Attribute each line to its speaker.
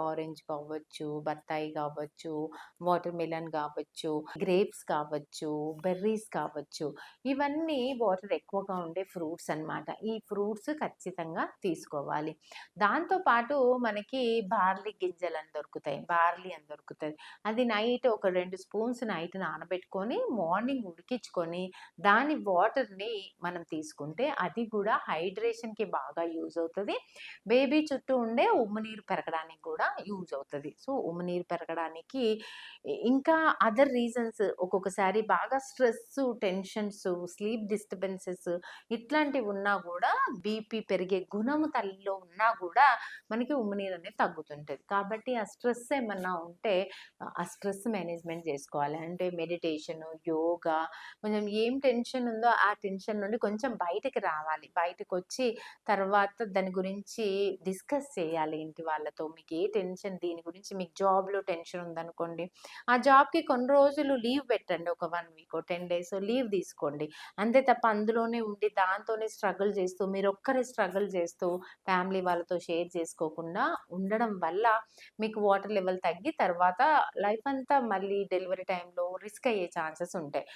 Speaker 1: Orange కావచ్చు, బత్తాయి కావచ్చు, వాటర్ మిలన్ కావచ్చు, గ్రేప్స్ కావచ్చు, బెర్రీస్ కావచ్చు. ఇవన్నీ వాటర్ ఎక్కువగా ఉండే ఫ్రూట్స్ అన్నమాట. ఈ ఫ్రూట్స్ ఖచ్చితంగా తీసుకోవాలి. దాంతో పాటు మనకి బార్లీ గింజలని దొరుకుతాయి. బార్లీ అని దొరుకుతది. అది నైట్ ఒక 2 స్పూన్స్ నైట్ నానబెట్టుకొని, మార్నింగ్ ఉడికించుకొని, దాని వాటర్‌ని మనం తీసుకుంటే అది కూడా హైడ్రేషన్‌కి బాగా యూజ్ అవుతది. బేబీ చుట్టూ ఉండే ఉమ్ము నీరు పెరగడానికి కూడా యూజ్ అవుతది. సో, ఉమ్ము నీరు పెరగడానికి ఇంకా అదర్ రీజన్స్ ఒక్కొక్కసారి బాగా స్ట్రెస్సు, టెన్షన్సు, స్లీప్ డిస్టర్బెన్సెస్ ఇట్లాంటివి ఉన్నా గూడా బీపీ పెరిగే గుణము తల్లిలో ఉన్నా గూడా మనకి ఉమ్ము నీరు అనేది తగ్గుతుంటది. కాబట్టి ఆ స్ట్రెస్ ఏమన్నా ఉంటే ఆ స్ట్రెస్ మేనేజ్‌మెంట్ జేసుకోవాలి. అంటే మెడిటేషను, యోగా కొంచెం ఏం టెన్షన్ ఉందో ఆ టెన్షన్ నుండి కొంచెం బయటికి రావాలి. బయటకొచ్చి తర్వాత దాని గురించి డిస్కస్ చేయాలి ఇంటి వాళ్ళతో. మీకు ఏ టెన్షన్ దీని గురించి మీకు జాబ్‌లో టెన్షన్ ఉందనుకోండి, ఆ జాబ్‌కి కొన్ని రోజులు లీవ్ పెట్టండి. ఒక 1 వీకో, 10 డేసో లీవ్ తీసుకోండి. అంతే తప్ప అందులోనే ఉండి దాంతోనే స్ట్రగుల్ చేస్తూ, మీరొక్కరే స్ట్రగుల్ చేస్తూ ఫ్యామిలీ వాళ్ళతో షేర్ చేసుకోకుండా ఉండడం వల్ల మీకు వాటర్ లెవెల్ తగ్గి తర్వాత లైఫ్ అంతా మళ్ళీ డెలివరీ టైంలో రిస్క్ అయ్యే ఛాన్సెస్ ఉంటాయి.